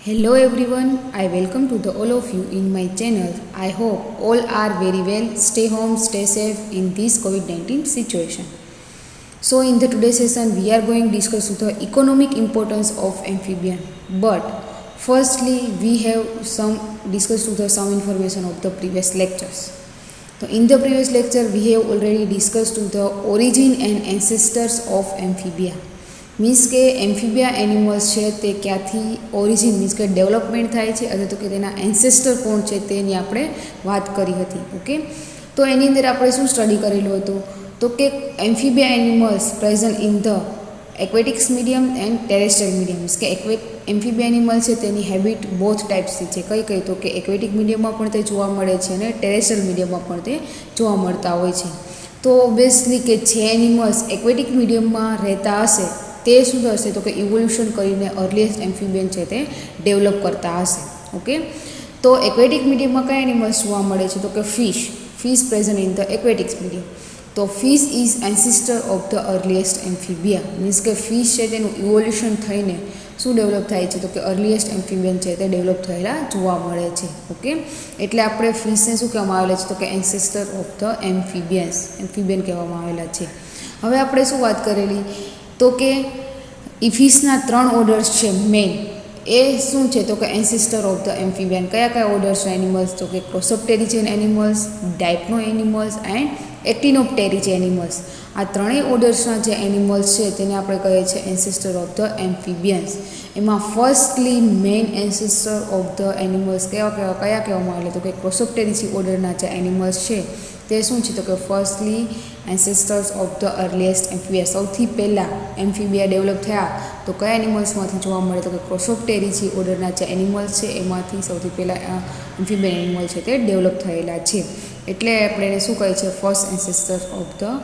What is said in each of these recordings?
Hello everyone, I welcome to the all of you in my channel. I hope all are very well. Stay home, stay safe in this COVID-19 situation. So in the today's session we are going to discuss the economic importance of amphibian. But firstly we have some information of the previous lectures. So in the previous lecture we have already discussed the origin and ancestors of amphibia. Means के amphibia animals है ते क्यांथी origin means के development थाय छे अथवा तो कि तेना एन्सेस्टर कोण छे तेनी आपणे वात करी हती। ओके, तो एनी अंदर आपणे शुं स्टडी करेलुं हतुं तो कि एम्फीबिया एनिमल्स प्रेजेंट इन ध aquatics medium and terrestrial medium. Means के एम्फीबिया एनिमल्स है तेनी हेबिट बोथ टाइप्सनी छे। कई कई तो कि एक्वेटिक मीडियममां पण ते जोवा मळे छे अने टेरेस्ट्रियल मीडियममां पण ते जोवा मळता होय छे। तो ऑब्वियसली के जे एनिमल्स एक्वेटिक मीडियममां रहेता हशे ते शुं थशे तो कि इवोल्यूशन करीने अर्लीएस्ट एम्फीबियन छे ते डेवलप करता हशे। ओके, तो एक्वेटिक मीडियम में कया एनिमल्स जोवा मळे छे तो कि fish present in the aquatics medium. तो fish is ancestor of the earliest amphibia. Means के फिश है तेनुं इवोल्यूशन थईने शुं डेवलप थाय छे तो कि अर्लीएस्ट एम्फीबियन छे ते डेवलप थयेला जोवा मळे छे। ओके, एटले आपणे फिशने शुं कहेवामां आवेला छे तो कि एन्सेस्टर ऑफ द एम्फीबियन कहेवामां आवेला छे। हवे आपणे शुं वात करेली तो कि फिशना 3 ऑर्डर्स है मेन ए शू है तो कि एन्सेस्टर ऑफ द एम्फीबियन। क्या क्या ऑर्डर्स एनिमल्स तो कि crossopterygian animals, dipno animals and actinopterygii animals. आ त्रणेय ऑर्डर्सना जे एनिमल्स है तेने आपणे कहीए छे एन्सेस्टर ऑफ द एम्फीबियन्स। एमां firstly main ancestor of the animals क्या कहेवामां आवे तो कि क्रोसोप्टेरिजी ऑर्डरना जे एनिमल्स है ते शुं छे तो कि firstly ancestors of the earliest amphibia. सौथी पहला एम्फीबिया डेवलप थया तो कया एनिमल्समांथी जोवा मळे तो कि क्रोसोप्टेरिजी ऑर्डरना जे एनिमल्स है एमांथी सौथी पहला एम्फीबियन एनिमल्स है ते डेवलप थयेला छे। एटले आपणे एने शुं कहीए छे first ancestor of the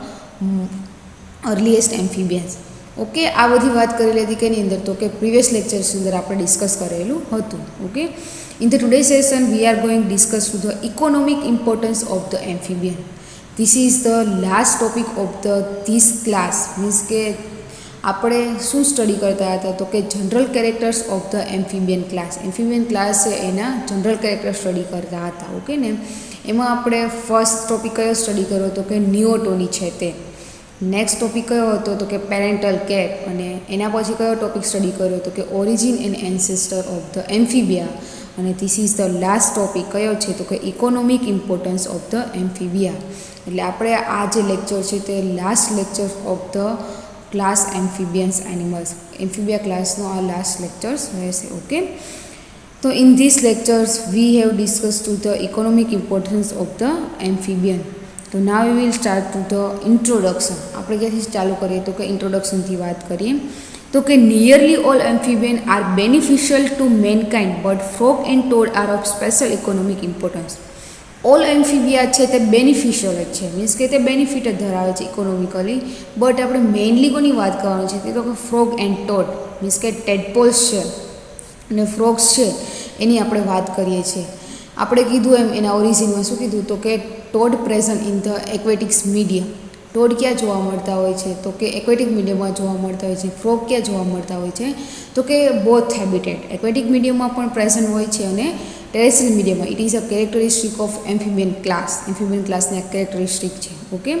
earliest amphibians. Okay, आ बधी बात करेली हती केनी अंदर तो कि प्रीवियस लेक्चर्स अंदर आपणे डिस्कस करेलुं हतुं। Okay, in the today session we are going discuss to the economic importance of the amphibian. This is the last topic of the this class. Means के આપણે શું સ્ટડી કરતા હતા તો કે general characters of the amphibian class છે એના general character study કરતા હતા। ઓકે ને, એમાં આપણે ફર્સ્ટ ટોપિક કયો સ્ટડી કર્યો તો કે નિયોટોની છે તે। નેક્સ્ટ ટોપિક કયો હતો તો કે પેરેન્ટલ કેટ અને એના પછી કયો ટોપિક સ્ટડી કર્યો તો કે origin and ancestor of the amphibia અને this is the last topic કયો છે તો કે economic importance of the amphibia. એટલે આપણે આ જે લેક્ચર છે તે last lecture of the class amphibians animals amphibia class नो आ लास्ट लेक्चर्स रहेशे। ओके, तो in this lectures we have discuss to the economic importance of the amphibian. तो now we will start to the introduction. आपणे क्यांथी चालू करीए तो कि इंट्रोडक्शन थी बात करिए तो कि nearly all amphibian are beneficial to mankind but frog and toad are of special economic importance. All amphibia है ते बेनिफिशियल है। मीन्स के ते बेनिफिट धरावे छे इकोनॉमिकली। बट आपणे मेनली कोनी बात करवानी छे तो कि फ्रॉग एंड टोड मीन्स के टेडपोल्स है अने फ्रॉग्स है एनी आपणे बात करीए छीए। आपणे कीधुं एम एना ओरिजिन में शुं कीधुं तो कि टोड प्रेजेंट इन ध एक्वेटिक्स मीडियम। टोड क्या जोवा मळता होय छे तो कि एक्वेटिक मीडियम में जोवा मळता होय छे। फ्रॉग क्या जोवा मळता होय छे तो कि बोथ हेबिटेट एक्वेटिक मीडियम में पण प्रेजेंट होय छे अने टेरेस्ट्रियल मीडियम में। It is a characteristic of amphibian class ने कैरेक्टरिस्टिक है। ओके,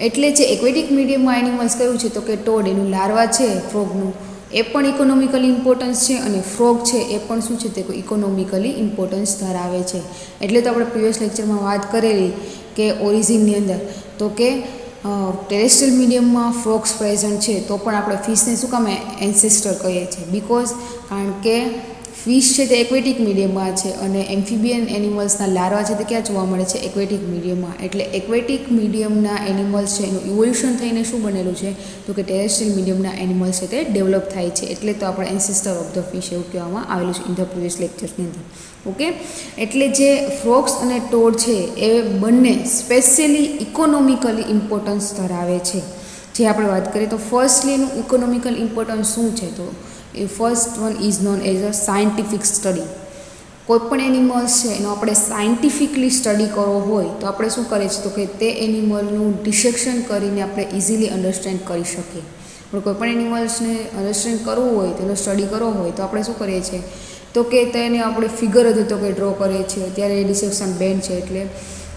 एटले जे एक्वेटिक मीडियम में एनिमल्स कयुं छे तो कि टोड एनुं लार्वा छे फ्रॉगनुं ए पण इकोनॉमिकली इम्पोर्टन्स है अने फ्रॉग छे ए पण शुं छे ते इकोनॉमिकली इम्पोर्टन्स धरावे छे। एटले तो आपणे प्रीवियस लेक्चर में बात करेली कि ओरिजिननी अंदर तो कि टेरेस्ट्रियल मीडियम में फ्रॉग्स प्रेजेंट है तो पण आपणे फिशने शुं काम एन्सेस्टर कहीए छीए बिकॉज कारण के फिश है तो एक्वेटिक मीडियम में है और एम्फीबियन एनिमल्सना लार्वा है तो क्या जोवा मळे छे एक्वेटिक मीडियम में। एटले एक्वेटिक मीडियमना एनिमल्स है इवोल्यूशन थईने शुं बनेलुं छे तो कि टेरेस्ट्रियल मीडियमना एनिमल्स है ते डेवलप थाय छे। एटले तो आपणे एन्सेस्टर ऑफ द फिश एवुं कहेवामां आवेलुं छे इन ध प्रीवियस लेक्चर्सनी अंदर। ओके, एटले जे फ्रॉग्स अने टोड है ए बंने स्पेशियली इकोनॉमिकली इम्पोर्टन्स धरावे छे। जे आपणे वात करीए तो फर्स्टली एनुं इकोनॉमिकल इम्पोर्टन्स शुं छे तो first one is known as a scientific study. कोईपण एनिमल्स है एनो आपणे सायंटिफिकली स्टडी करवो होय तो आपणे शुं करीए छीए तो कि ते एनिमलनुं डिसेक्शन करीने आपणे इजीली अंडरस्टेन्ड करी शकीए। पण कोईपण एनिमल्सने अंडरस्टेन्ड करवुं होय तेनो स्टडी करवो होय तो आपणे शुं करीए छीए તો કે તેને આપણે ફિગર જ તો કે ડ્રો કરીએ છીએ. અત્યારે ડિસેક્શન બેન છે એટલે.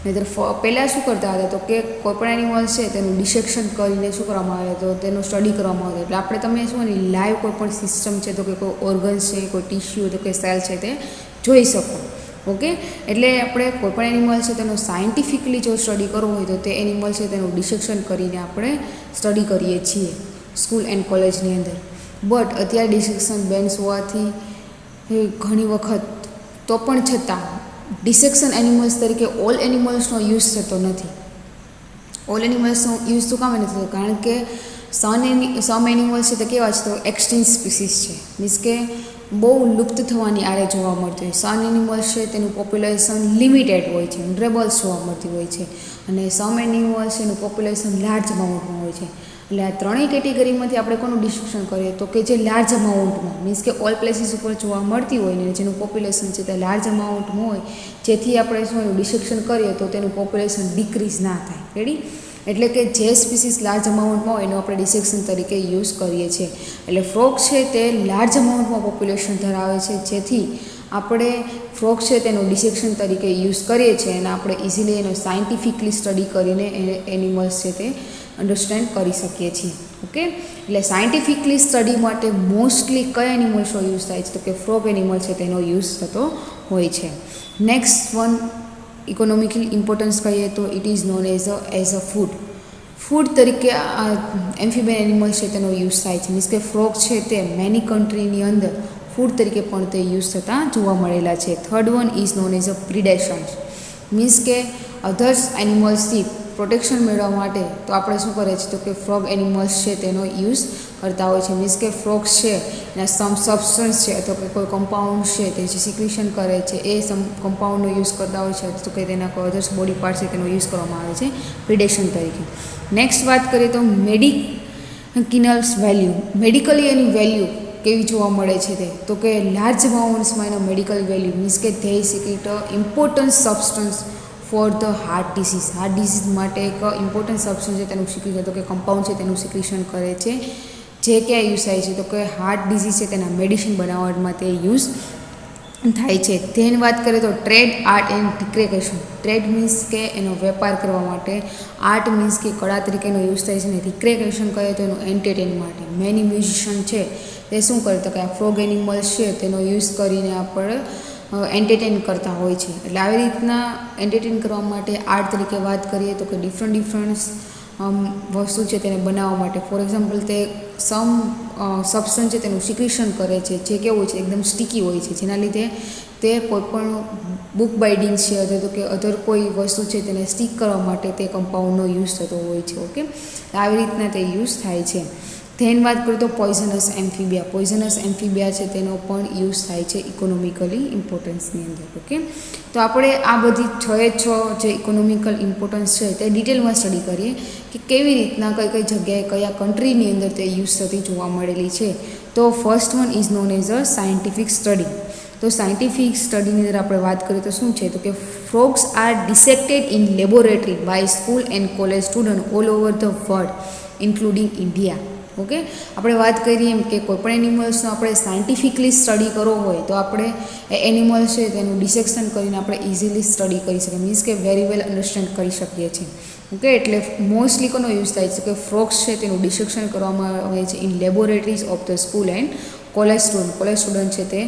નહીંતર પહેલાં શું કરતા હતા તો કે કોઈપણ એનિમલ છે તેનું ડિસેક્શન કરીને શું કરવામાં આવે તો તેનું સ્ટડી કરવામાં આવે. એટલે આપણે તમે શું ને લાઈવ કોઈ પણ સિસ્ટમ છે તો કે કોઈ ઓર્ગન્સ છે, કોઈ ટિશ્યુ તો કે સેલ છે તે જોઈ શકો. ઓકે, એટલે આપણે કોઈપણ એનિમલ છે તેનો સાયન્ટિફિકલી જો સ્ટડી કરવો હોય તો તે એનિમલ છે તેનું ડિસેક્શન કરીને આપણે સ્ટડી કરીએ છીએ સ્કૂલ એન્ડ કોલેજની અંદર. બટ અત્યારે ડિસેક્શન બેન્સ હોવાથી ઘણી વખત તો પણ છતાં ડિસેક્શન એનિમલ્સ તરીકે ઓલ એનિમલ્સનો યુઝ થતો નથી. ઓલ એનિમલ્સનો યુઝ શું કામ નથી થતો? કારણ કે સમ એનિમલ્સ છે તો કેવા છે તો એક્સટિન્ક્ટ સ્પીસીસ છે, મીન્સ કે બહુ લુપ્ત થવાની આરે જોવા મળતી હોય. સમ એનિમલ્સ છે તેનું પોપ્યુલેશન લિમિટેડ હોય છે, વનરેબલ્સ જોવા મળતી હોય છે, અને સમ એનિમલ્સ એનું પોપ્યુલેશન લાર્જ અમાઉન્ટમાં હોય છે. એટલે આ ત્રણેય કેટેગરીમાંથી આપણે કોનું ડિસ્ક્રિપ્શન કરીએ તો કે જે લાર્જ અમાઉન્ટમાં, મીન્સ કે ઓલ પ્લેસીસ ઉપર જોવા મળતી હોય ને જેનું પોપ્યુલેશન છે તે લાર્જ અમાઉન્ટમાં હોય, જેથી આપણે શું એનું ડિસ્ક્રિપ્શન કરીએ તો તેનું પોપ્યુલેશન ડિક્રીઝ ના થાય. રેડી? એટલે કે જે સ્પીસીસ લાર્જ અમાઉન્ટમાં હોય એનું આપણે ડિસેક્શન તરીકે યુઝ કરીએ છીએ. એટલે ફ્રોગ છે તે લાર્જ અમાઉન્ટમાં પોપ્યુલેશન ધરાવે છે, જેથી આપણે ફ્રોગ છે તેનું ડિસેક્શન તરીકે યુઝ કરીએ છીએ અને આપણે ઇઝીલી એનો સાયન્ટિફિકલી સ્ટડી કરીને એનિમલ્સ છે તે અન્ડરસ્ટેન્ડ કરી શકીએ છીએ. ઓકે, એટલે સાયન્ટિફિકલી સ્ટડી માટે મોસ્ટલી કયા એનિમલ્સનો યુઝ થાય છે તો કે ફ્રોગ એનિમલ છે તેનો યુઝ થતો હોય છે. નેક્સ્ટ વન ઇકોનોમિકલી ઇમ્પોર્ટન્સ કહીએ તો it is known as a food તરીકે આ એમ્ફીબિયન એનિમલ્સ છે તેનો યુઝ થાય છે. મીન્સ કે ફ્રોગ છે તે મેની કન્ટ્રીની અંદર ફૂડ તરીકે પણ તે યુઝ થતા જોવા મળેલા છે. Third one is known as a predations, means કે અધર્સ એનિમલ્સથી પ્રોટેક્શન મેળવવા માટે તો આપણે શું કરીએ છીએ તો કે ફ્રોગ એનિમલ્સ છે તેનો યુઝ કરતા હોય છે. મીન્સ કે ફ્રોગ્સ છે એના સમ સબસ્ટન્સ છે અથવા કે કોઈ કમ્પાઉન્ડ છે તે જે સિક્રેશન કરે છે એ કમ્પાઉન્ડનો યુઝ કરતા હોય છે, તો કે તેના કોઈ અધર્સ બોડી પાર્ટ છે તેનો યુઝ કરવામાં આવે છે પ્રિડેશન તરીકે. નેક્સ્ટ વાત કરીએ તો મેડિકિનલ્સ વેલ્યુ, મેડિકલી એની વેલ્યુ કેવી જોવા મળે છે તે તો કે લાર્જ અમાઉન્ટ્સમાં એનો મેડિકલ વેલ્યુ, મીન્સ કે they secret important substance for the heart disease. Heart disease માટે એક ઇમ્પોર્ટન્ટ સબસ્ટન્સ છે તેનું સિક્રેશન તો કે કમ્પાઉન્ડ છે તેનું સિક્રેશન કરે છે, જે ક્યાં યુઝ થાય છે તો કે હાર્ટ ડિસીઝ છે તેના મેડિસિન બનાવવામાં તે યુઝ થાય છે. ધેન વાત કરીએ તો trade, art and recreation. Trade means કે એનો વેપાર કરવા માટે, આર્ટ મીન્સ કે કળા તરીકેનો યુઝ થાય છે, અને રિક્રિએશન કહે તો એનું એન્ટરટેન માટે. મેની મ્યુઝિશિયન છે તે શું કરે તો કે આ ફ્રોગ એનિમલ્સ છે તેનો યુઝ કરીને આપણે એન્ટરટેન કરતા હોય છે. એટલે આવી રીતના એન્ટરટેન કરવા માટે આર્ટ તરીકે વાત કરીએ તો કે ડિફરન્ટ વસ્તુ છે તેને બનાવવા માટે. ફોર એક્ઝામ્પલ તે સમ સબસ્ટન્સ છે તેનું સિક્રેશન કરે છે જે કેવું છે એકદમ સ્ટીકી હોય છે, જેના લીધે તે કોઈપણ બુક બાઇડિંગ છે અથવા તો કે અધર કોઈ વસ્તુ છે તેને સ્ટીક કરવા માટે તે કમ્પાઉન્ડનો યુઝ થતો હોય છે. ઓકે, આવી રીતના તે યુઝ થાય છે. ધેન વાત કરીએ તો પોઈઝનસ એમ્ફીબિયા. પોઈઝનસ એમ્ફીબિયા છે તેનો પણ યુઝ થાય છે ઇકોનોમિકલી ઇમ્પોર્ટન્સની અંદર. ઓકે, તો આપણે આ બધી છ જે ઇકોનોમિકલ ઇમ્પોર્ટન્સ છે તે ડિટેલમાં સ્ટડી કરીએ કે કેવી રીતના કઈ કઈ જગ્યાએ કયા કન્ટ્રીની અંદર તે યુઝ થતી જોવા મળેલી છે. તો first one is known as a scientific study. તો સાયન્ટિફિક સ્ટડીની અંદર આપણે વાત કરીએ તો શું છે તો કે frogs are dissected in laboratory by school and college student all over the world including India. Okay, આપણે વાત કરીએ એમ કે કોઈપણ એનિમલ્સનો આપણે સાયન્ટિફિકલી સ્ટડી કરવો હોય તો આપણે એ એનિમલ છે તેનું ડિસેક્શન કરીને આપણે ઇઝીલી સ્ટડી કરી શકીએ, મીન્સ કે વેરી વેલ અન્ડરસ્ટેન્ડ કરી શકીએ છીએ. ઓકે, એટલે મોસ્ટલી કોનો યુઝ થાય છે કે ફ્રોગ્સ છે તેનું ડિસેક્શન કરવામાં આવે છે in laboratories of the school and college student છે તે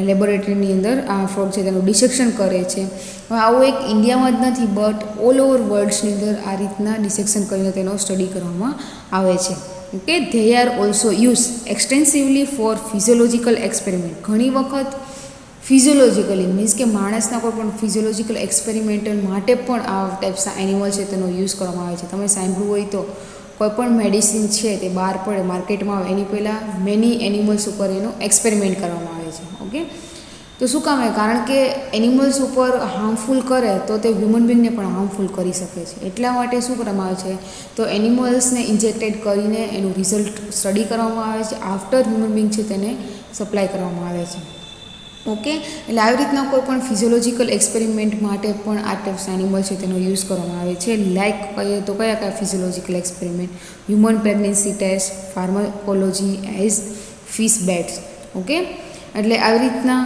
લેબોરેટરીની અંદર આ ફ્રોગ છે તેનું ડિસેક્શન કરે છે. હવે આવું એક ઇન્ડિયામાં જ નથી બટ ઓલ ઓવર વર્લ્ડ્સની અંદર આ રીતના ડિસેક્શન કરીને તેનો સ્ટડી કરવામાં આવે છે. Okay, they are also use extensively for physiological experiment. ઘણી વખત ફિઝિયોલોજીકલી મીન્સ કે માણસના કોઈ પણ ફિઝિયોલોજીકલ એક્સપેરિમેન્ટલ માટે પણ આ ટાઈપ્સના એનિમલ છે તેનો યુઝ કરવામાં આવે છે. તમે સાંભળ્યું હોય તો કોઈપણ મેડિસિન છે તે બહાર પડે માર્કેટમાં આવે એની પહેલાં મેની એનિમલ્સ ઉપર એનો એક્સપેરિમેન્ટ કરવામાં આવે છે. ઓકે, તો શું કામ? કારણ કે એનિમલ્સ ઉપર હાર્મફુલ કરે તો તે હ્યુમન બિંગને પણ હાર્મફુલ કરી શકે છે. એટલા માટે શું કરવામાં આવે છે તો એનિમલ્સને ઇન્જેક્ટેડ કરીને એનું રિઝલ્ટ સ્ટડી કરવામાં આવે છે. આફ્ટર હ્યુમન બિંગ છે તેને સપ્લાય કરવામાં આવે છે. ઓકે, એટલે આવી રીતના કોઈ પણ ફિઝિયોલોજીકલ એક્સપેરિમેન્ટ માટે પણ આ ટાઈપ્સના એનિમલ છે તેનો યુઝ કરવામાં આવે છે. લાઇક કહીએ તો કયા physiological experiment? Human pregnancy test, pharmacology as fish baits. Okay, એટલે આવી રીતના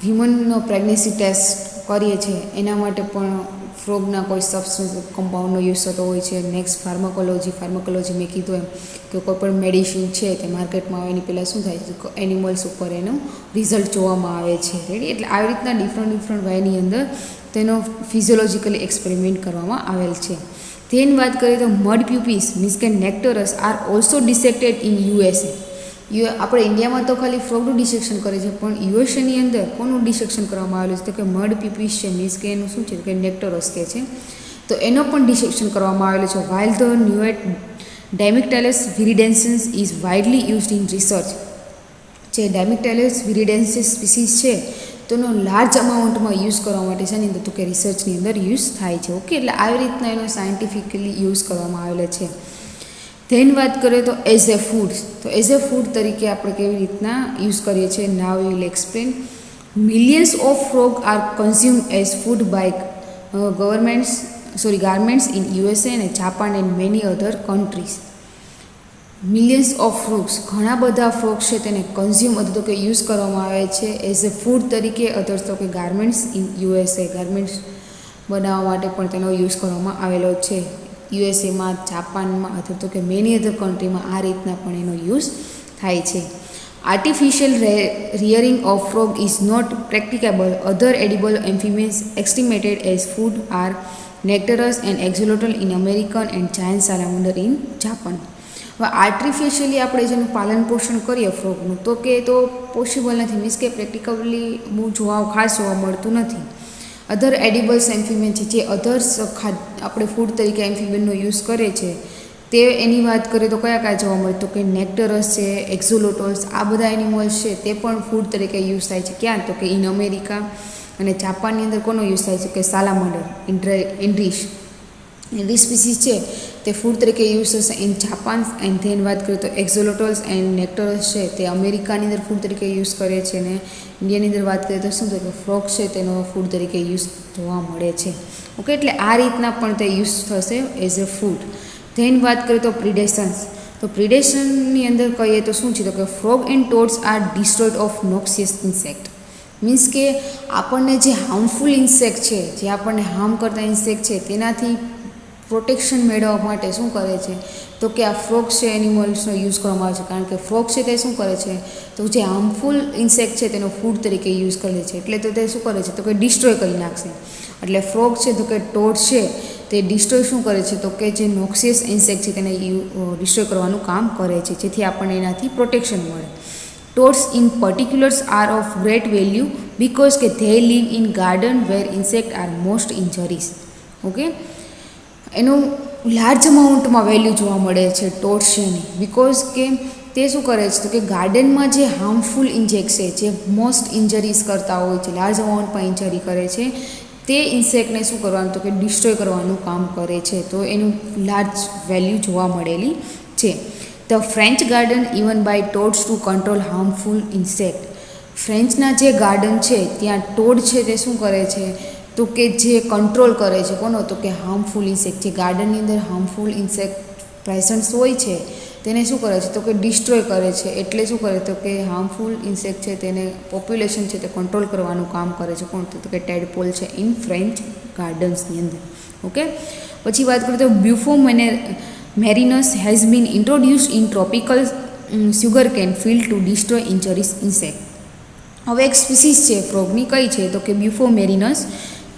હ્યુમનનો પ્રેગ્નન્સી ટેસ્ટ કરીએ છીએ એના માટે પણ ફ્રોગના કોઈ સબસ્ટન્સ કમ્પાઉન્ડનો યુઝ થતો હોય છે. નેક્સ્ટ ફાર્માકોલોજી મેં કીધું એમ કે કોઈ પણ મેડિસિન છે તે માર્કેટમાં આવે એની પહેલાં શું થાય છે, એનિમલ્સ ઉપર એનું રિઝલ્ટ જોવામાં આવે છે. રેડી, એટલે આવી રીતના ડિફરન્ટ વેની અંદર તેનો ફિઝિયોલોજીકલી એક્સપેરિમેન્ટ કરવામાં આવેલ છે. તેની વાત કરીએ તો મડ પ્યુપિસ મીન્સ કે નેક્ટરસ આર ઓલ્સો ડિસેક્ટેડ ઇન USA. આપણે ઇન્ડિયામાં તો ખાલી ફ્રોગનું ડિસેક્શન કરે છે, પણ યુએસએની અંદર કોનું ડિસેક્શન કરવામાં આવેલું છે તો કે મડ પ્યુપિસ છે, મીન્સ કે એનું શું છે કે નેક્ટરસ કે છે, તો એનો પણ ડિસેક્શન કરવામાં આવેલું છે. While the newt Diemictylus viridescens is widely used in research. જે ડાયમિક્ટેલસ વિરિડેન્સિસ સ્પીસીસ છે તેનો લાર્જ અમાઉન્ટમાં યુઝ કરવા માટે છે ને તો કે રિસર્ચની અંદર યુઝ થાય છે. ઓકે, એટલે આવી રીતના એનો સાયન્ટિફિકલી યુઝ કરવામાં આવેલો છે. ધેન વાત કરીએ તો એઝ એ ફૂડ, તો એઝ એ ફૂડ તરીકે આપણે કેવી રીતના યુઝ કરીએ છીએ. Now we will explain. Millions of frog are consume as food by garments in USA અને Japan and many other countries. Millions of frogs, ઘણા બધા ફ્રોગ્સ છે તેને કન્ઝ્યુમ અથવા તો કે યુઝ કરવામાં આવે છે એઝ એ ફૂડ તરીકે, અધર્સ તો કે ગાર્મેન્ટ્સ ઇન USA, ગાર્મેન્ટ્સ બનાવવા માટે પણ તેનો યુઝ કરવામાં આવેલો છે. યુએસએમાં, જાપાનમાં અથવા તો કે મેની અધર કન્ટ્રીમાં આ રીતના પણ એનો યુઝ થાય છે. Artificial rearing of frog is not practicable. Other edible amphibians estimated as food are Necturus and axolotl in American and giant salamander in Japan. હવે આર્ટિફિશિયલી આપણે જેનું પાલન પોષણ કરીએ ફ્રોગનું તો કે તો પોસિબલ નથી, મીન્સ કે પ્રેક્ટિકલી ખાસ જોવા મળતું નથી. અધર એડિબલ્સ એમ્ફિબિયન છે, જે અધર્સ આપણે ફૂડ તરીકે એમ્ફિબિયનનો યુઝ કરે છે તે એની વાત કરીએ તો કયા જોવા મળે તો કે નેક્ટરસ છે, એક્ઝોલોટલ્સ, આ બધા એનિમલ્સ છે તે પણ ફૂડ તરીકે યુઝ થાય છે. ક્યાં તો કે ઇન અમેરિકા અને જાપાનની અંદર કોનો યુઝ થાય છે કે સાલામંડર ઇન્ડ્રીશ સ્પીસીસ છે તે ફૂડ તરીકે યુઝ થશે ઇન જાપાન. એન્ડ ધેન વાત કરીએ તો એક્ઝોલોટલ્સ એન્ડ નેક્ટરસ છે તે અમેરિકાની અંદર ફૂડ તરીકે યુઝ કરે છે, અને ઇન્ડિયાની અંદર વાત કરીએ તો શું થાય કે ફ્રોગ છે તેનો ફૂડ તરીકે યુઝ જોવા મળે છે. ઓકે, એટલે આ રીતના પણ તે યુઝ થશે એઝ એ ફૂડ. ધેન વાત કરીએ તો પ્રિડેશન્સ, તો પ્રિડેશનની અંદર કહીએ તો શું છે તો કે frog and toads are destroyed of noxious insect. Means કે આપણને જે હાર્મફુલ ઇન્સેક્ટ છે, જે આપણને હાર્મ કરતા ઇન્સેક્ટ છે તેનાથી પ્રોટેક્શન મેળવવા માટે શું કરે છે તો કે આ ફ્રોગ છે એનિમલ્સનો યુઝ કરવામાં આવે છે. કારણ કે ફ્રોગ છે તે શું કરે છે તો જે હાર્મફુલ ઇન્સેક્ટ છે તેનો ફૂડ તરીકે યુઝ કરે છે, એટલે તો તે શું કરે છે તો કે ડિસ્ટ્રોય કરી નાખશે. એટલે ફ્રોગ છે તો કે ટોડ છે તે ડિસ્ટ્રોય શું કરે છે તો કે જે નોક્સિયસ ઇન્સેક્ટ છે તેને ડિસ્ટ્રોય કરવાનું કામ કરે છે, જેથી આપણને એનાથી પ્રોટેક્શન મળે. Toads in particulars are of great value because કે they live in garden where insect are most injuries. Okay, એનું લાર્જ અમાઉન્ટમાં વેલ્યુ જોવા મળે છે ટોડ્સની, બિકોઝ કે તે શું કરે છે તો કે ગાર્ડનમાં જે હાર્મફુલ ઇન્સેક્ટ છે, જે મોસ્ટ ઇન્જરીઝ કરતા હોય છે, લાર્જ અમાઉન્ટમાં ઇન્જરી કરે છે, તે ઇન્સેક્ટને શું કરવાનું તો કે ડિસ્ટ્રોય કરવાનું કામ કરે છે. તો એનું લાર્જ વેલ્યુ જોવા મળેલી છે. The French garden even by toads to control harmful insect. ફ્રેન્ચના જે ગાર્ડન છે ત્યાં ટોડ છે તે શું કરે છે તો કે જે કંટ્રોલ કરે છે કોનો તો કે હાર્મફુલ ઇન્સેક્ટ. જે ગાર્ડનની અંદર હાર્મફુલ ઇન્સેક્ટ પ્રેઝન્સ હોય છે તેને શું કરે છે તો કે ડિસ્ટ્રોય કરે છે. એટલે શું કરે તો કે હાર્મફુલ ઇન્સેક્ટ છે તેને પોપ્યુલેશન છે તે કંટ્રોલ કરવાનું કામ કરે છે. કોણ તો કે ટેડપોલ છે ઇન ફ્રેન્ચ ગાર્ડન્સની અંદર. ઓકે, પછી વાત કરીએ તો Bufo marinus has been introduced in tropical sugar cane field to destroy injuries insect. હવે એક સ્પીસીસ છે ફ્રોગની કઈ છે તો કે બ્યુફો મેરિનસ,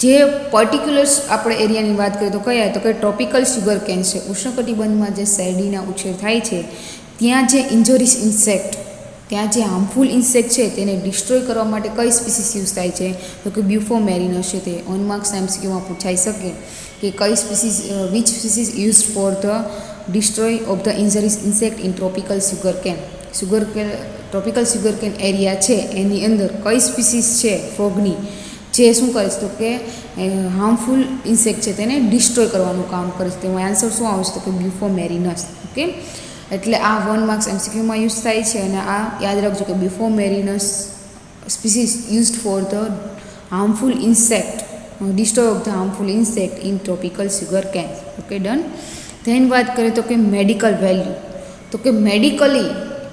જે પર્ટિક્યુલર્સ આપણે એરિયાની વાત કરીએ તો કયા તો કે ટ્રોપિકલ સુગર કેન છે. ઉષ્ણકટિબંધમાં જે શેરડીના ઉછેર થાય છે ત્યાં જે ઇન્જરીસ ઇન્સેક્ટ, ત્યાં જે હાર્મફુલ ઇન્સેક્ટ છે તેને ડિસ્ટ્રોય કરવા માટે કઈ સ્પીસીસ યુઝ થાય છે તો કે બ્યુફો મેરિનસ છે. તે 1 માર્ક્સ MCQમાં પૂછાઈ શકે કે કઈ species which species use for the destroy of the injuries insect in tropical sugar cane. Tropical sugar cane area છે એની અંદર કઈ સ્પીસીસ છે ફ્રોગની જે શું કરે છે તો કે હાર્મફુલ ઇન્સેક્ટ છે તેને ડિસ્ટ્રોય કરવાનું કામ કરે છે. તેમાં આન્સર શું આવશે તો કે બ્યુફો મેરિનસ. ઓકે, એટલે આ 1 માર્ક્સ MCQમાં યુઝ થાય છે, અને આ યાદ રાખજો કે Bufo marinus species used for the harmful insect, destroy of the harmful insect in tropical sugar cane. Okay, done. Then વાત કરીએ તો કે મેડિકલ વેલ્યુ, તો કે મેડિકલી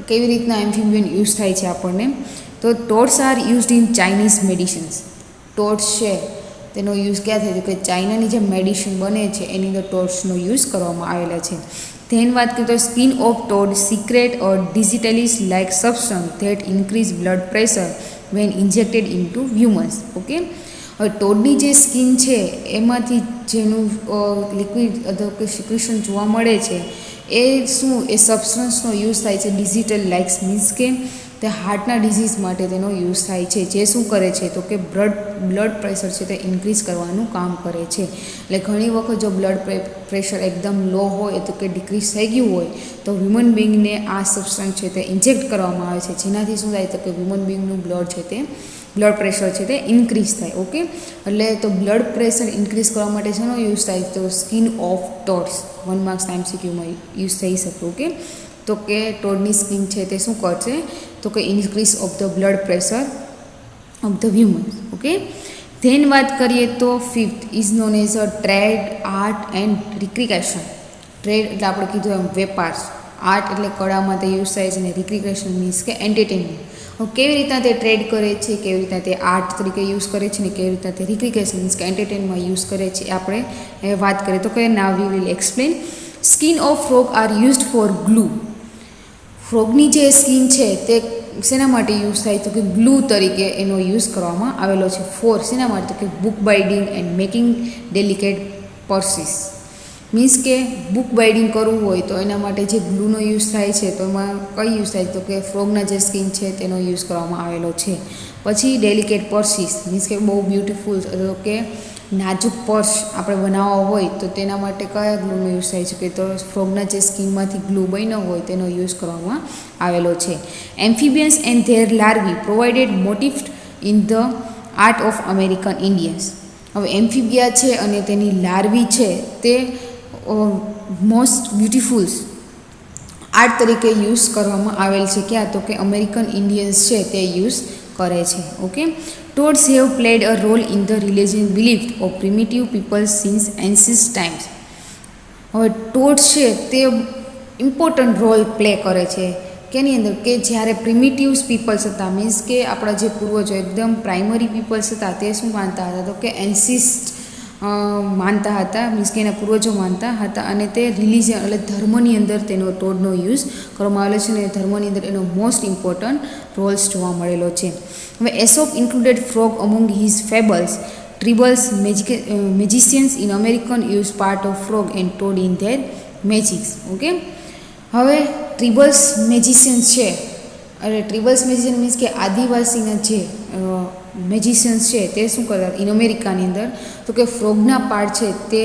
કેવી રીતના એમ્ફિબિયન યુઝ થાય છે આપણને તો toads are used in Chinese medicines. Toads છે તેનો યુઝ ક્યાં થાય તો કે ચાઇનાની જે મેડિસિન બને છે એની અંદર ટોડ્સનો યુઝ કરવામાં આવેલા છે. ધેન વાત કરીએ તો skin of toad secrete or digitalis like substance that increase blood pressure when injected into humans. Okay, હવે ટોડની જે સ્કિન છે એમાંથી જેનું લિક્વિડ અથવા કે સિક્રેશન જોવા મળે છે એ શું એ સબસ્ટન્સનો યુઝ થાય છે ડિજિટલ લાઇક્સ, મીન્સ કે તે હાર્ટના ડિઝીઝ માટે તેનો યુઝ થાય છે, જે શું કરે છે તો કે બ્લડ પ્રેશર છે તે ઇન્ક્રીઝ કરવાનું કામ કરે છે. એટલે ઘણી વખત જો બ્લડ પ્રેશર એકદમ લો હોય તો કે ડિક્રીઝ થઈ ગયું હોય તો હ્યુમન બિંગને આ સબસ્ટન્સ છે તે ઇન્જેક્ટ કરવામાં આવે છે, જેનાથી શું થાય તો કે હ્યુમન બિંગનું બ્લડ પ્રેશર છે તે ઇન્ક્રીઝ થાય. ઓકે, એટલે તો બ્લડ પ્રેશર ઇન્ક્રીઝ કરવા માટે શેનો યુઝ થાય તો સ્કિન ઓફ ટોડ્સ 1 માર્ક્સ MCQમાં યુઝ થઈ શકે. ઓકે, તો કે ટોડની સ્કિન છે તે શું કરશે તો કે increase of the blood pressure of the humans. Okay, then વાત કરીએ તો fifth is known as a trade, art and recreation. Trade એટલે આપણે કીધું એમ વેપાર, આર્ટ એટલે કળામાં તે યુઝ થાય છે અને રિક્રિએશન મીન્સ કે એન્ટરટેનમેન્ટ. હવે કેવી રીતના તે ટ્રેડ કરે છે, કેવી રીતના તે આર્ટ તરીકે યુઝ કરે છે ને કેવી રીતના તે રિક્રિએશન મીન્સ કે એન્ટરટેનમાં યુઝ કરે છે આપણે વાત કરીએ તો કે now we will explain. Skin of frog are used for glue. ફ્રોગની જે સ્કિન છે તે શેના માટે યુઝ થાય તો કે ગ્લુ તરીકે એનો યુઝ કરવામાં આવેલો છે. ફોર શેના માટે તો કે book binding and making delicate purses. Means કે બુક બાઇડિંગ કરવું હોય તો એના માટે જે ગ્લુનો યુઝ થાય છે તો એમાં કઈ યુઝ થાય તો કે ફ્રોગના જે સ્કિન છે તેનો યુઝ કરવામાં આવેલો છે. પછી ડેલિકેટ પર્સીસ મીન્સ કે બહુ બ્યુટિફુલ તો કે નાજુક પર્સ આપણે બનાવવા હોય તો તેના માટે કયા ગ્લુનો યુઝ થાય છે કે તો ફ્રોગના જે સ્કિનમાંથી ગ્લુ બન્યો હોય તેનો યુઝ કરવામાં આવેલો છે. Amphibians and their larvae provided motifs in the art of American Indians. હવે એમ્ફિબિયા છે અને તેની લાર્વી છે તે મોસ્ટ બ્યુટિફુલ આર્ટ તરીકે યુઝ કરવામાં આવેલ છે. ક્યાં તો કે અમેરિકન ઇન્ડિયન્સ છે તે યુઝ કરે છે. Okay, toads have played a role in the religion belief of primitive people since ancient times. હવે ટોડ્સ છે તે ઇમ્પોર્ટન્ટ રોલ પ્લે કરે છે કેની અંદર કે જ્યારે પ્રિમિટિવ્સ પીપલ્સ હતા મીન્સ કે આપણા જે પૂર્વજો એકદમ પ્રાઇમરી પીપલ્સ હતા તે શું માનતા હતા તો કે એન્સિસ્ટ માનતા હતા, મીન્સ કે એના પૂર્વજો માનતા હતા અને તે રિલિજન એટલે ધર્મની અંદર તેનો ટોડનો યુઝ કરવામાં આવેલો છે અને ધર્મની અંદર એનો મોસ્ટ ઇમ્પોર્ટન્ટ રોલ્સ જોવા મળેલો છે. હવે Aesop included frog among his fables. Tribals magicians in American use part of frog and toad in their magics. Okay, હવે ટ્રિબલ્સ મેજિશિયન્સ છે એટલે ટ્રિબલ્સ મેજિશિયન મીન્સ કે આદિવાસીના જે મેજિશિયન્સ છે તે શું કરતા ઇન અમેરિકાની અંદર તો કે ફ્રોગના પાર્ટ છે તે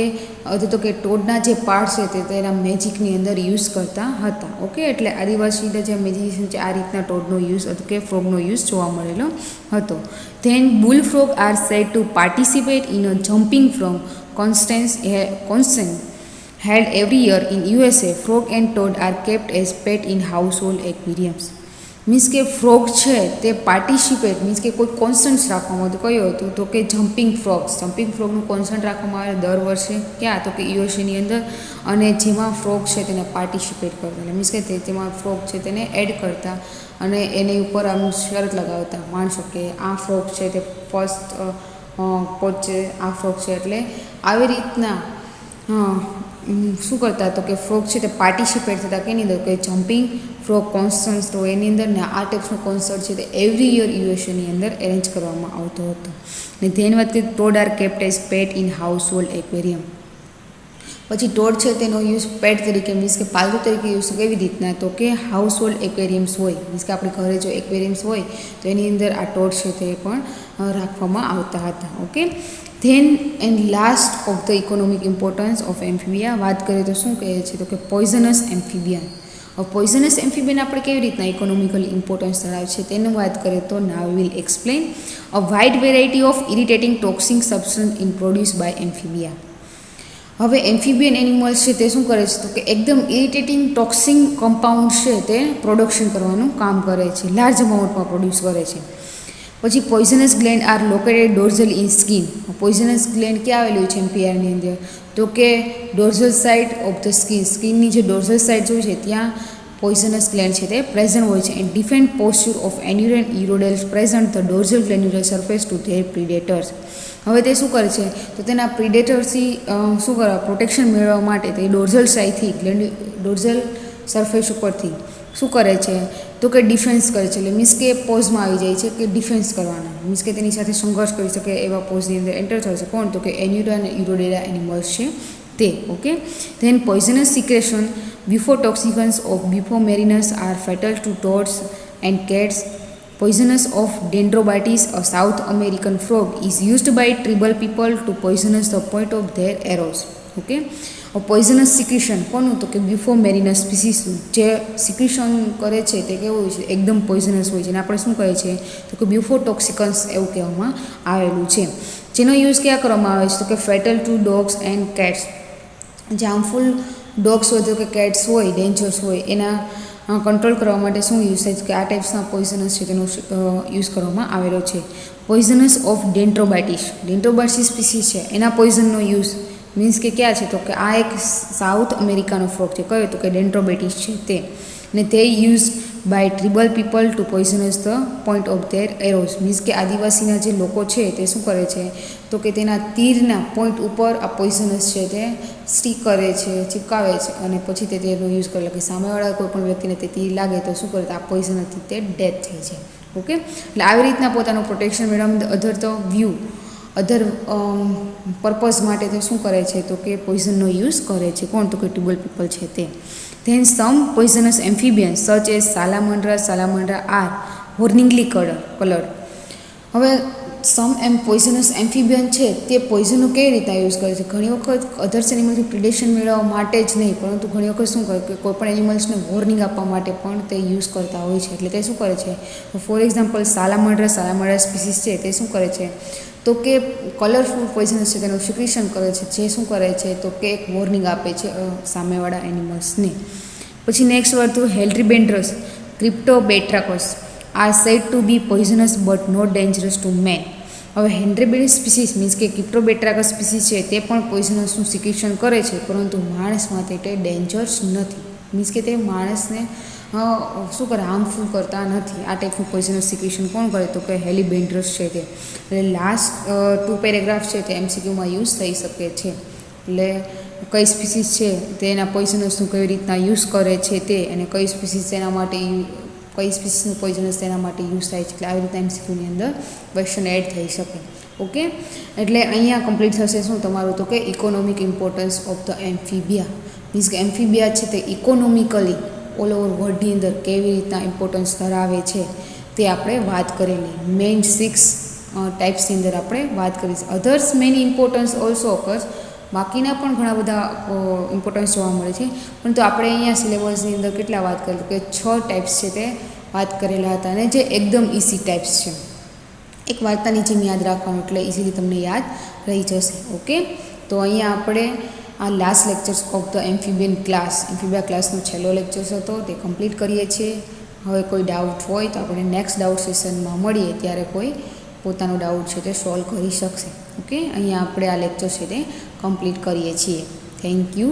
તો કે ટોડના જે પાર્ટ છે તે તેના મેજિકની અંદર યુઝ કરતા હતા. ઓકે, એટલે આદિવાસીના જે મેજિશિયન છે આ રીતના ટોડનો યુઝ હતો કે ફ્રોગનો યુઝ જોવા મળેલો હતો. Then bull frog are said to participate in a jumping from constant held every year in USA. Frog and toad are kept as pet in household aquariums. Means કે frog છે તે participate means કે કોઈ consent રાખવામાં આવતું કયું હતું તો કે જમ્પિંગ ફ્રોગનું કોન્સન્ટ રાખવામાં આવે દર વર્ષે ક્યાં તો કે યુએસએની અંદર અને જેમાં ફ્રોગ છે તેને પાર્ટિસિપેટ કરતા એટલે મીન્સ કે તેમાં ફ્રોગ છે તેને એડ કરતા અને એની ઉપર આમ શરત લગાવતા માણસો કે આ ફ્રોગ છે તે ફર્સ્ટ પહોંચે આ ફ્રોગ છે એટલે આવી રીતના શું કરતા તો કે ફ્રોગ છે તે પાર્ટિસિપેટ થતા કેની અંદર કે જમ્પિંગ ફ્રોગ કોન્સર્ટ તો એની અંદર ને આ ટાઈપ્સનો કોન્સર્ટ છે તે એવરી યર યુએસએની અંદર એરેન્જ કરવામાં આવતો હતો. ને ધ્યાન વાત કરીએ toad are kept as pet in household aquarium. પછી ટોડ છે તેનો યુઝ પેટ તરીકે મીન્સ કે પાલતુ તરીકે યુઝ કેવી રીતના તો કે હાઉસ હોલ્ડ એક્વેરિયમ્સ હોય મીન્સ કે આપણી ઘરે જો એક્વેરિયમ્સ હોય તો એની અંદર આ ટોડ છે તે પણ રાખવામાં આવતા હતા. Okay, then and last of the economic importance of amphibia વાત કરીએ તો શું કહે છે તો કે પોઈઝનસ એમ્ફિબિયન. પોઈઝનસ એમ્ફિબિયન આપણે કેવી રીતના ઇકોનોમિકલી ઇમ્પોર્ટન્સ ધરાવે છે તેની વાત કરીએ તો now will explain. A wide variety of irritating toxic substance in produce by amphibia. હવે એમ્ફિબિયન એનિમલ્સ છે તે શું કરે છે તો કે એકદમ ઇરિટેટિંગ ટોક્સિક કમ્પાઉન્ડ છે તે પ્રોડક્શન કરવાનું કામ કરે છે, લાર્જ અમાઉન્ટમાં પ્રોડ્યુસ કરે છે. પછી poisonous gland are located dorsal in skin. Poisonous gland ક્યાં આવેલું છે એમ્ફિબિયાની અંદર તો કે ડોર્ઝલ સાઇડ ઓફ ધ સ્કિનની જે ડોર્ઝલ સાઇડ જોઈ છે ત્યાં પોઈઝનસ ગ્લેન્ડ છે તે પ્રેઝન્ટ હોય છે and defend posture of anural urodeles present the dorsal glandular surface to their predators. હવે તે શું કરે છે તો તેના પ્રિડેટર્સથી શું કરે પ્રોટેક્શન મેળવવા માટે તે ડોર્ઝલ સાઇડથી ડોર્ઝલ સરફેસ ઉપરથી શું કરે છે તો કે ડિફેન્સ કરે છે. એટલે મીન્સ કે પોઝમાં આવી જાય છે કે ડિફેન્સ કરવાના, મીન્સ કે તેની સાથે સંઘર્ષ કરી શકે એવા પોઝની અંદર એન્ટર થશે. કોણ તો કે એન્યુરા અને ઇરોડેરા એનિમલ્સ છે તે. Okay, then poisonous secretion before toxicants of Biphomarinus are fatal to toads and cats. Poisonous of Dendrobates, a South American frog, is used by tribal people to poisonous the point of their arrows. Okay, poisonous secretion કોનું તો કે બિફોમેરિનસ સ્પીસીસનું જે secretion કરે છે તે કેવું હોય છે એકદમ પોઈઝનસ હોય છે અને આપણે શું કહે છે તો કે બ્યુફોટોક્સિકન્સ એવું કહેવામાં આવેલું છે. જેનો યુઝ ક્યાં કરવામાં આવે છે તો કે fatal to dogs and cats. જે હાર્મફુલ ડોગ્સ હોય તો કે કેટ્સ હોય ડેન્જર્સ હોય એના કંટ્રોલ કરવા માટે શું યુઝ થાય કે આ ટાઈપ્સના પોઈઝનસ છે તેનો યુઝ કરવામાં આવેલો છે. પોઈઝનસ ઓફ ડેન્ટ્રોબાઇટિસ, ડેન્ટ્રોબાઇટિસ સ્પીસીસ છે એના પોઈઝનનો યુઝ મીન્સ કે ક્યાં છે તો કે આ એક સાઉથ અમેરિકાનો ફ્રોગ છે કયો તો કે ડેન્ટ્રોબાઇટિસ છે તે, ને તે use by tribal people to poisonous the point of their arrows. Means કે આદિવાસીના જે લોકો છે તે શું કરે છે તો કે તેના તીરના પોઈન્ટ ઉપર આ પોઈઝનસ છે તે સ્ટીક કરે છે, ચીપકાવે છે અને પછી તે તેનો યુઝ કરે કે સામેવાળા કોઈ પણ વ્યક્તિને તે તીર લાગે તો શું કરે તો આ પોઈઝનથી તે ડેથ થઈ જાય. ઓકે, એટલે આવી રીતના પોતાનું પ્રોટેક્શન મેળવવા અધર ધ વ્યૂ અધર પર્પઝ માટે તે શું કરે છે તો કે પોઈઝનનો યુઝ કરે છે. કોણ તો કે ટ્રિબલ પીપલ છે તે. Than sum poisonous amphibians such as Salamandra are warningly coloured. હવે સમ પોઈઝનસ એમ્ફિબિયન છે તે પોઈઝનનો કેવી રીતના યુઝ કરે છે ઘણી વખત અધર્સ એનિમલથી પ્રિડેશન મેળવવા માટે જ નહીં પરંતુ ઘણી વખત શું કરે કે કોઈપણ એનિમલ્સને વોર્નિંગ આપવા માટે પણ તે યુઝ કરતા હોય છે. એટલે તે શું કરે છે ફોર એક્ઝામ્પલ સાલામંડ્રા સ્પીસીસ છે તે શું કરે છે તો કે કલરફુલ પોઈઝનસ છે તેનું સિક્રેશન કરે છે જે શું કરે છે તો કે એક વોર્નિંગ આપે છે સામેવાળા એનિમલ્સને. પછી નેક્સ્ટ વર્તું hellbenders Cryptobatrachus are said to be poisonous but not dangerous to man. હવે હેન્ડ્રીબેન્ડ સ્પીસીસ મીન્સ કે ક્રિપ્ટોબેટ્રાકસ સ્પીસીસ છે તે પણ પોઈઝનસનું સિક્રેશન કરે છે પરંતુ માણસ માટે તે ડેન્જરસ નથી. મીન્સ કે તે માણસને શું કરે હાર્મફુલ કરતા નથી. આ ટાઈપનું પોઈઝનસ સિક્રેશન કોણ કરે તો કે હેલિબેન્ડ્રસ છે તે. એટલે લાસ્ટ 2 પેરેગ્રાફ છે તે એમસીક્યુમાં યુઝ થઈ શકે છે. એટલે કઈ સ્પીસીસ છે તેના પોઈઝનસનું કેવી રીતના યુઝ કરે છે તે અને કઈ સ્પીસીસ તેના માટે કઈ સ્પીસીસનું પોઈઝનસ તેના માટે યુઝ થાય છે. એટલે આવી રીતના એમસીક્યુની અંદર ક્વેશ્ચન એડ થઈ શકે. ઓકે, એટલે અહીંયા કમ્પ્લીટ થશે શું તમારું તો કે economic importance of the amphibia. Means કે એમ્ફિબિયા છે તે ઇકોનોમિકલી ઓલ ઓવર વર્લ્ડની અંદર કેવી રીતના ઇમ્પોર્ટન્સ ધરાવે છે તે આપણે વાત કરેલી. મેઇન 6 ટાઈપ્સની અંદર આપણે વાત કરી. અધર્સ મેની ઇમ્પોર્ટન્સ ઓલ્સો ઓકર્સ, બાકીના પણ ઘણા બધા ઇમ્પોર્ટન્સ જોવા મળે છે પરંતુ આપણે અહીંયા સિલેબસની અંદર કેટલા વાત કરી કે 6 ટાઈપ્સ છે તે વાત કરેલા હતા અને જે એકદમ ઇઝી ટાઈપ્સ છે. એક વાર્તાની જેમ યાદ રાખવાનું એટલે ઇઝીલી તમને યાદ રહી જશે. ઓકે, તો અહીંયા આપણે આ લાસ્ટ લેક્ચર્સ ઓફ ધ એમ્ફિબિયા ક્લાસનો છેલ્લો લેક્ચર્સ હતો તે કમ્પ્લીટ કરીએ છીએ. હવે કોઈ ડાઉટ હોય તો આપણે નેક્સ્ટ ડાઉટ સેશનમાં મળીએ ત્યારે કોઈ પોતાનો ડાઉટ છે તે સોલ્વ કરી શકશે. ઓકે, અહીંયા આપણે આ લેક્ચર છે તે કમ્પ્લીટ કરીએ છીએ. Thank you.